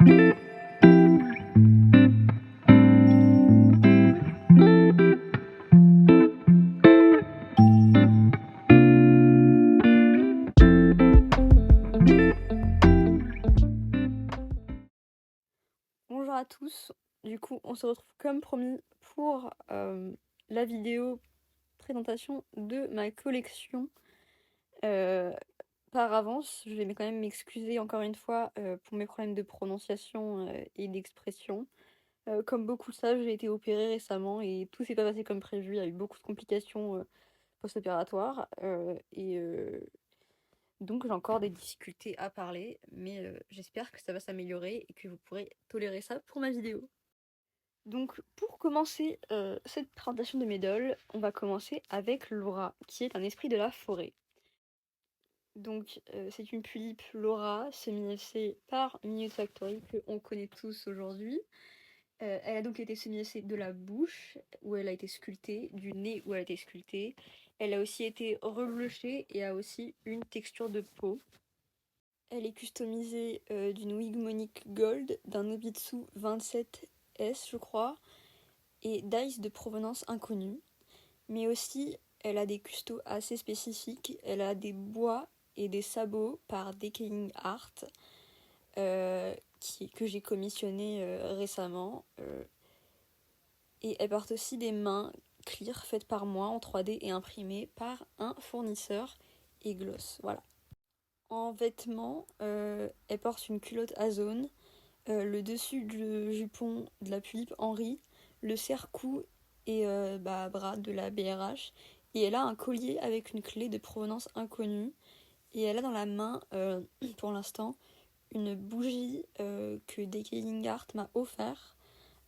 Bonjour à tous, du coup on se retrouve comme promis pour la vidéo présentation de ma collection. Par avance, je vais quand même m'excuser encore une fois pour mes problèmes de prononciation et d'expression. Comme beaucoup le savent, j'ai été opérée récemment et tout s'est pas passé comme prévu, il y a eu beaucoup de complications post-opératoires donc j'ai encore des difficultés à parler, mais j'espère que ça va s'améliorer et que vous pourrez tolérer ça pour ma vidéo. Donc pour commencer cette présentation de mes dolls, on va commencer avec Laura, qui est un esprit de la forêt. Donc c'est une tulipe Laura, semi-FC par Minute Factory, que on connaît tous aujourd'hui. Elle a donc été semi-FC de la bouche, où elle a été sculptée, du nez où elle a été sculptée. Elle a aussi été reblushée et a aussi une texture de peau. Elle est customisée d'une wig Monique Gold, d'un Nobitsu 27S je crois, et d'ice de provenance inconnue. Mais aussi, elle a des custos assez spécifiques. Elle a des bois et des sabots par Decaying Art que j'ai commissionné récemment. Et elle porte aussi des mains clear faites par moi en 3D et imprimées par un fournisseur et gloss. Voilà. En vêtements, elle porte une culotte Azone, le dessus du jupon de la tulipe Henri, le serre-cou et bras de la BRH. Et elle a un collier avec une clé de provenance inconnue. Et elle a dans la main, pour l'instant, une bougie que Decaying Art m'a offert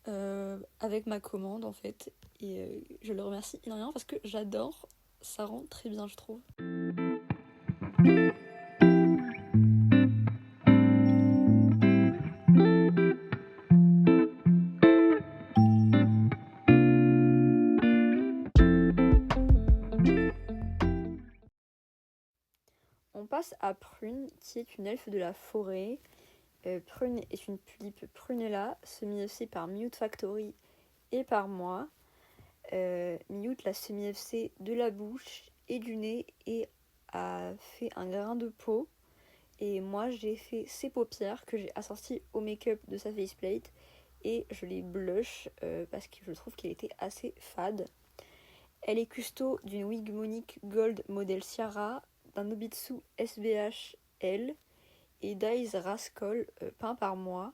avec ma commande en fait. Et je le remercie énormément parce que j'adore. Ça rend très bien, je trouve. On passe à Prune, qui est une elfe de la forêt. Prune est une tulipe Prunella, semi-FC par Mute Factory et par moi. Mute l'a semi-FC de la bouche et du nez et a fait un grain de peau. Et moi j'ai fait ses paupières que j'ai assorties au make-up de sa faceplate et je les blush parce que je trouve qu'elle était assez fade. Elle est custo d'une wig Monique Gold modèle Ciara, d'un Nobitsu SBH L et d'Eyes Rascal peint par moi.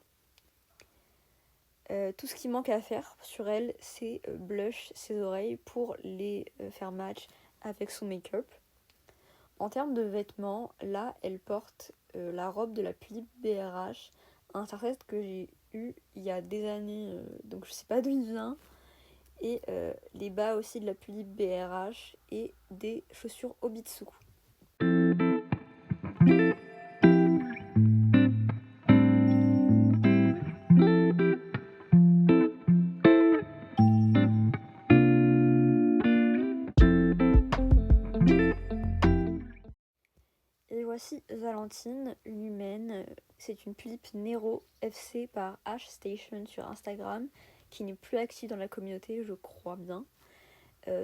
Tout ce qui manque à faire sur elle, c'est blush ses oreilles pour les faire match avec son make-up. En termes de vêtements, là, elle porte la robe de la tulipe BRH, un starset que j'ai eu il y a des années, donc je sais pas d'où il vient. Et les bas aussi de la tulipe BRH et des chaussures Obitsu. Et voici Valentine, une humaine. C'est une tulipe Nero FC par H Station sur Instagram, qui n'est plus active dans la communauté, je crois bien.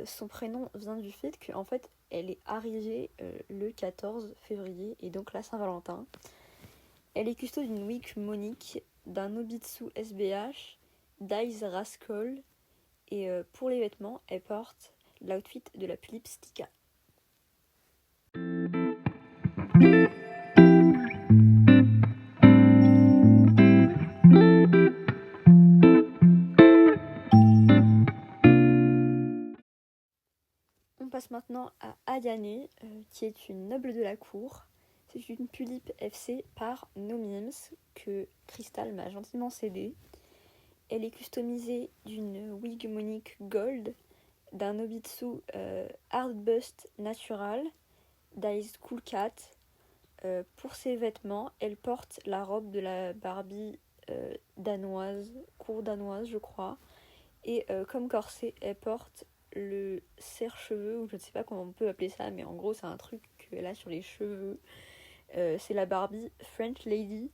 Son prénom vient du fait qu'en fait, elle est arrivée le 14 février, et donc la Saint-Valentin. Elle est custo d'une wig Monique, d'un Nobitsu SBH, d'Eyes Rascal, et pour les vêtements, elle porte l'outfit de la tulipe Stika. On passe maintenant à Ayane, qui est une noble de la cour. C'est une tulipe FC par No Memes que Crystal m'a gentiment cédée. Elle est customisée d'une wig Monique Gold, d'un Nobitsu Hard Bust Natural, d'Ice Cool Cat. Pour ses vêtements, elle porte la robe de la Barbie danoise, cour danoise je crois. Et comme corset, elle porte le serre-cheveux, ou je ne sais pas comment on peut appeler ça, mais en gros c'est un truc qu'elle a sur les cheveux. C'est la Barbie French Lady.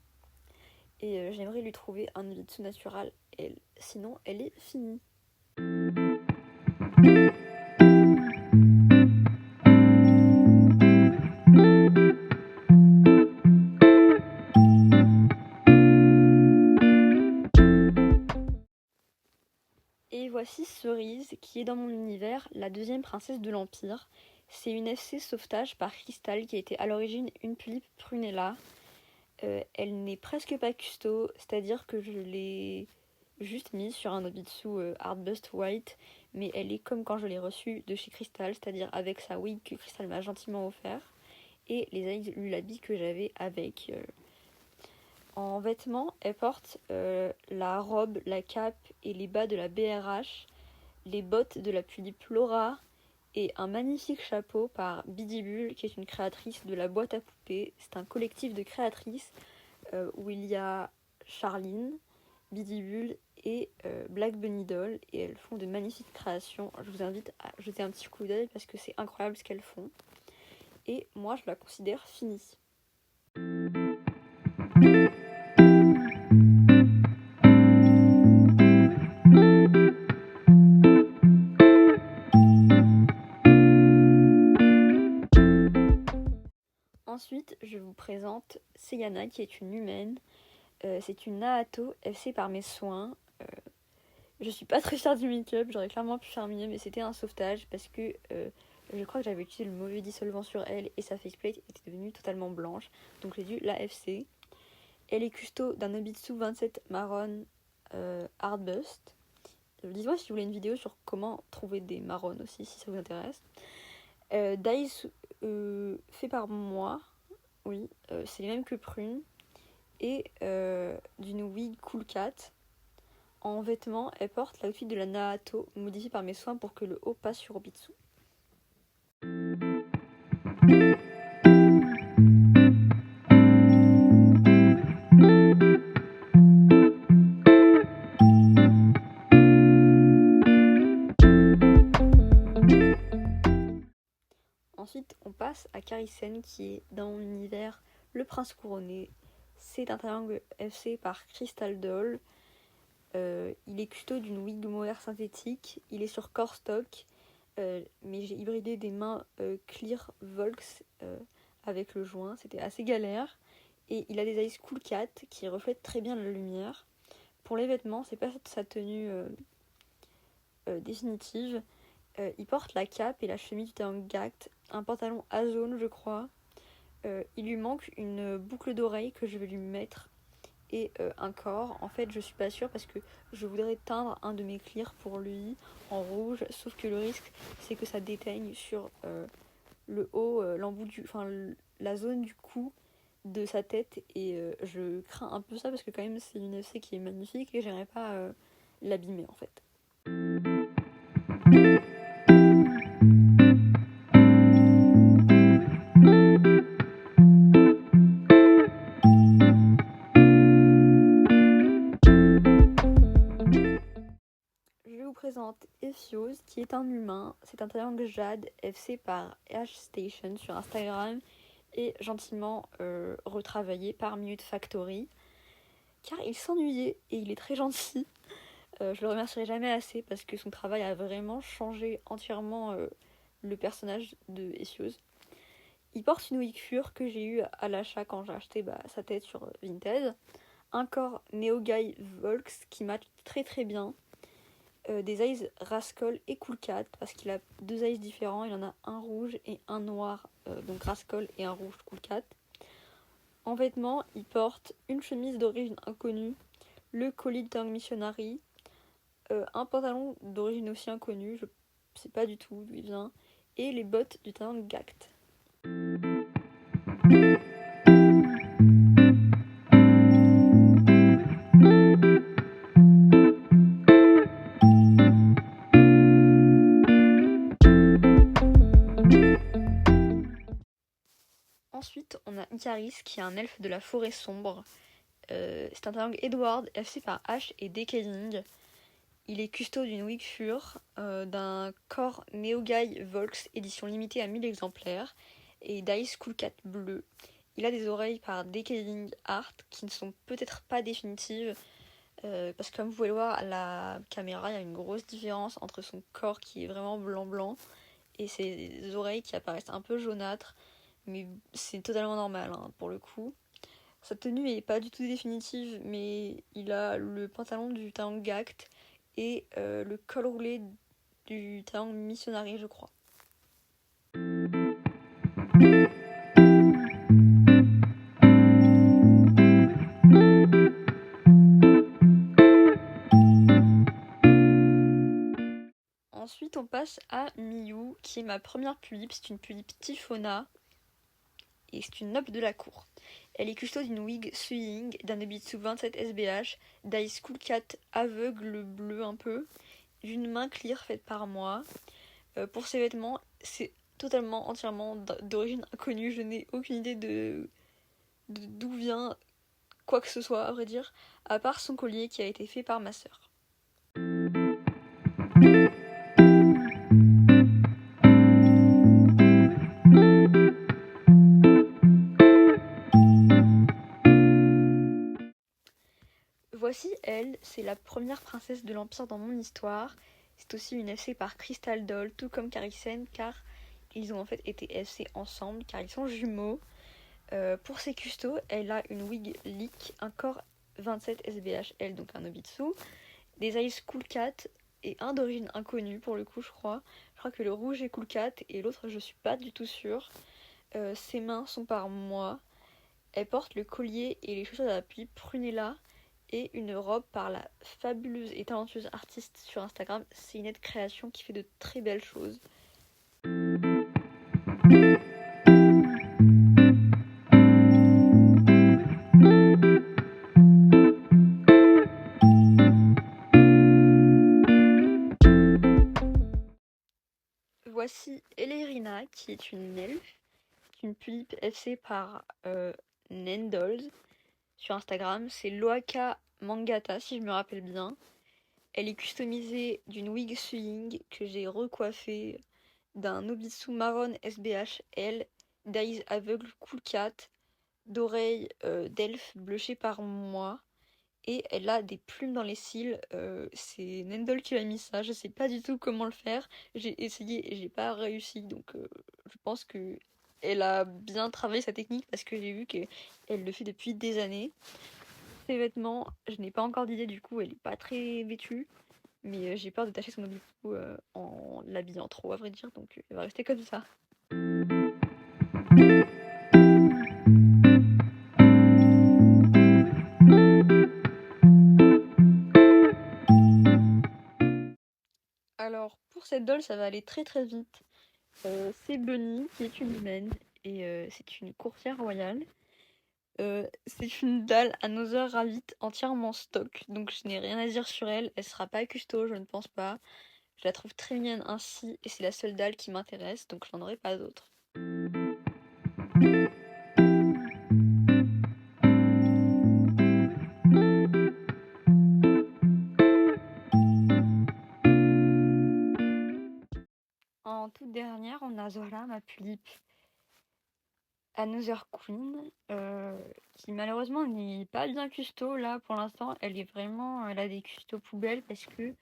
Et j'aimerais lui trouver un Nobitsu natural, sinon elle est finie. Et voici Cerise, qui est dans mon univers la deuxième princesse de l'Empire. C'est une FC sauvetage par Crystal qui a été à l'origine une tulipe prunella. Elle n'est presque pas custo, c'est-à-dire que je l'ai juste mise sur un Nobitsu Hardbust White, mais elle est comme quand je l'ai reçue de chez Crystal, c'est-à-dire avec sa wig que Crystal m'a gentiment offert, et les eyes Lullaby que j'avais avec. En vêtements, elle porte la robe, la cape et les bas de la BRH, les bottes de la tulipe Laura et un magnifique chapeau par Bidibule, qui est une créatrice de la boîte à poupées. C'est un collectif de créatrices où il y a Charline, Bidibule et Black Bunny Doll, et elles font de magnifiques créations. Je vous invite à jeter un petit coup d'œil parce que c'est incroyable ce qu'elles font. Et moi, je la considère finie. Ensuite, je vous présente Seyana, qui est une humaine. C'est une Naato FC par mes soins. Je suis pas très fière du make-up, j'aurais clairement pu faire mieux, mais c'était un sauvetage parce que je crois que j'avais utilisé le mauvais dissolvant sur elle et sa faceplate était devenue totalement blanche. Donc j'ai dû la FC. Elle est custo d'un Nobitsu 27 marron Hardbust. Dites-moi si vous voulez une vidéo sur comment trouver des marrons aussi, si ça vous intéresse. Dice fait par moi, oui, c'est les mêmes que Prune. Et d'une wig Cool Cat. En vêtements, elle porte l'outfit de la Naato, modifié par mes soins pour que le haut passe sur Obitsu. Ensuite, on passe à Karisen, qui est dans mon univers le prince couronné. C'est un triangle FC par Crystal Doll. Il est custo d'une wig mohair synthétique. Il est sur core stock, mais j'ai hybridé des mains Clear Volks avec le joint. C'était assez galère. Et il a des eyes Cool Cat qui reflètent très bien la lumière. Pour les vêtements, c'est pas sa tenue définitive. Il porte la cape et la chemise du triangle Gact, un pantalon Azone, je crois. Il lui manque une boucle d'oreille que je vais lui mettre et un corps. En fait, je suis pas sûre parce que je voudrais teindre un de mes clears pour lui en rouge, sauf que le risque c'est que ça déteigne sur le haut, la zone du cou de sa tête, et je crains un peu ça parce que quand même c'est une FC qui est magnifique et j'aimerais pas l'abîmer en fait. Je vous présente Ephios, qui est un humain. C'est un triangle jade FC par H-Station sur Instagram et gentiment retravaillé par Minute Factory, car il s'ennuyait et il est très gentil. Je le remercierai jamais assez parce que son travail a vraiment changé entièrement le personnage de Ephios. Il porte une wig fur que j'ai eue à l'achat quand j'ai acheté sa tête sur Vinted. Un corps Neo Guy Volks qui match très très bien. Des eyes Rascal et Cool Cat parce qu'il a deux eyes différents. Il en a un rouge et un noir, donc Rascal, et un rouge Cool Cat. En vêtements, il porte une chemise d'origine inconnue, le colis de Tang Missionary, un pantalon d'origine aussi inconnue, je sais pas du tout d'où il vient, et les bottes du talent Gact. Ensuite, on a Icaris qui est un elfe de la forêt sombre. C'est un triangle Edward FC par H et Decaying. Il est custo d'une wig fur, d'un corps Neo Guy Volks édition limitée à 1000 exemplaires et d'Ice Cool Cat bleu. Il a des oreilles par Decaying Art qui ne sont peut-être pas définitives. Parce que comme vous pouvez le voir à la caméra, il y a une grosse différence entre son corps qui est vraiment blanc et ses oreilles qui apparaissent un peu jaunâtres. Mais c'est totalement normal hein, pour le coup. Sa tenue est pas du tout définitive, mais il a le pantalon du talon Gact et le col roulé du talon Missionary, je crois. Ensuite, on passe à Miyu, qui est ma première pulipe. C'est une pulipe Typhona et c'est une noble de la cour. Elle est custo d'une wig Sewing, d'un Obitsu 27 SBH, d'Ice Cool Cat aveugle bleu un peu, d'une main clear faite par moi. Pour ses vêtements, c'est totalement, entièrement d'origine inconnue. Je n'ai aucune idée de d'où vient quoi que ce soit, à vrai dire, à part son collier qui a été fait par ma sœur. Voici elle, c'est la première princesse de l'Empire dans mon histoire. C'est aussi une FC par Crystal Doll, tout comme Carisen, car ils ont en fait été FC ensemble, car ils sont jumeaux. Pour ses custos, elle a une wig leak, un corps 27 SBHL, donc un Obitsu, des eyes Cool Cat et un d'origine inconnue pour le coup, je crois. Je crois que le rouge est Cool Cat et l'autre, je suis pas du tout sûre. Ses mains sont par moi. Elle porte le collier et les chaussures d'appui Prunella et une robe par la fabuleuse et talentueuse artiste sur Instagram, Célinette Création, qui fait de très belles choses. Voici Elerina, qui est une elfe, une pulipe FC par Nendolls sur Instagram. C'est Loaka Mangata, si je me rappelle bien. Elle est customisée d'une wig Sewing que j'ai recoiffée d'un Obitsu marron SBHL, d'eyes aveugle Cool Cat, d'oreilles d'elfe blushées par moi. Et elle a des plumes dans les cils. C'est Nendol qui a mis ça. Je sais pas du tout comment le faire. J'ai essayé et j'ai pas réussi. Donc je pense que elle a bien travaillé sa technique parce que j'ai vu qu'elle le fait depuis des années. Ses vêtements, je n'ai pas encore d'idée du coup. Elle est pas très vêtue. Mais j'ai peur de tâcher son objet en l'habillant trop, à vrai dire. Donc elle va rester comme ça. Alors, pour cette doll, ça va aller très très vite. C'est Bunny, qui est une humaine, et c'est une courtière royale. C'est une dalle Another Rabbit entièrement stock, donc je n'ai rien à dire sur elle. Elle sera pas custo, je ne pense pas. Je la trouve très mignonne ainsi, et c'est la seule dalle qui m'intéresse, donc je n'en aurai pas d'autres. En toute dernière, on a Zola, ma pulipe Another Queen, qui malheureusement n'est pas bien custo là pour l'instant. Elle a des custos poubelles parce que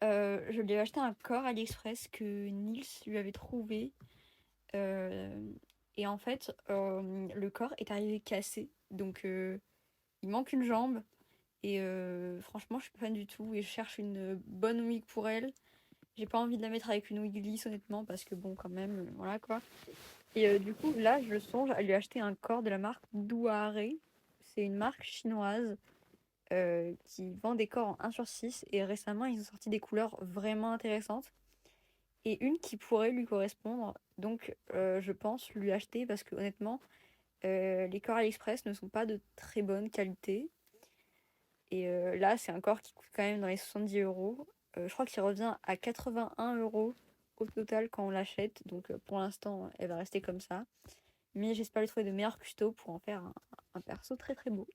je lui ai acheté un corps AliExpress que Nils lui avait trouvé. Et en fait, le corps est arrivé cassé. Donc il manque une jambe. Et franchement, je suis pas fan du tout. Et je cherche une bonne wig pour elle. J'ai pas envie de la mettre avec une wig lisse, honnêtement, parce que bon, quand même, voilà quoi. Et du coup, là, je songe à lui acheter un corps de la marque Douare. C'est une marque chinoise qui vend des corps en 1/6. Et récemment, ils ont sorti des couleurs vraiment intéressantes. Et une qui pourrait lui correspondre. Donc, je pense lui acheter parce que honnêtement, les corps AliExpress ne sont pas de très bonne qualité. Et là, c'est un corps qui coûte quand même dans les 70 €. Je crois qu'il revient à 81 € au total quand on l'achète. Donc pour l'instant, elle va rester comme ça. Mais j'espère lui trouver de meilleurs custos pour en faire un perso très très beau.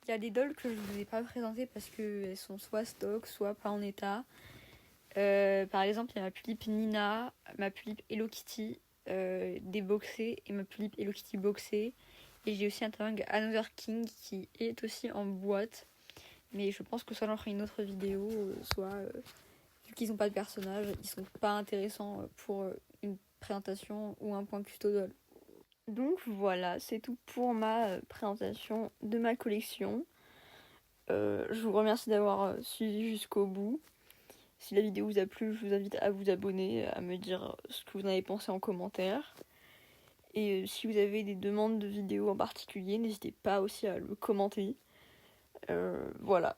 Il y a des dolls que je ne vous ai pas présentées parce qu'elles sont soit stock, soit pas en état. Par exemple, il y a ma pulipe Nina, ma pulipe Hello Kitty des boxés et ma tulipe Hello Kitty boxée. Et j'ai aussi un tringle Another King qui est aussi en boîte. Mais je pense que soit j'en ferai une autre vidéo, soit vu qu'ils n'ont pas de personnage, ils sont pas intéressants pour une présentation ou un point custodial. Donc voilà, c'est tout pour ma présentation de ma collection. Je vous remercie d'avoir suivi jusqu'au bout. Si la vidéo vous a plu, je vous invite à vous abonner, à me dire ce que vous en avez pensé en commentaire. Et si vous avez des demandes de vidéos en particulier, n'hésitez pas aussi à le commenter. Voilà.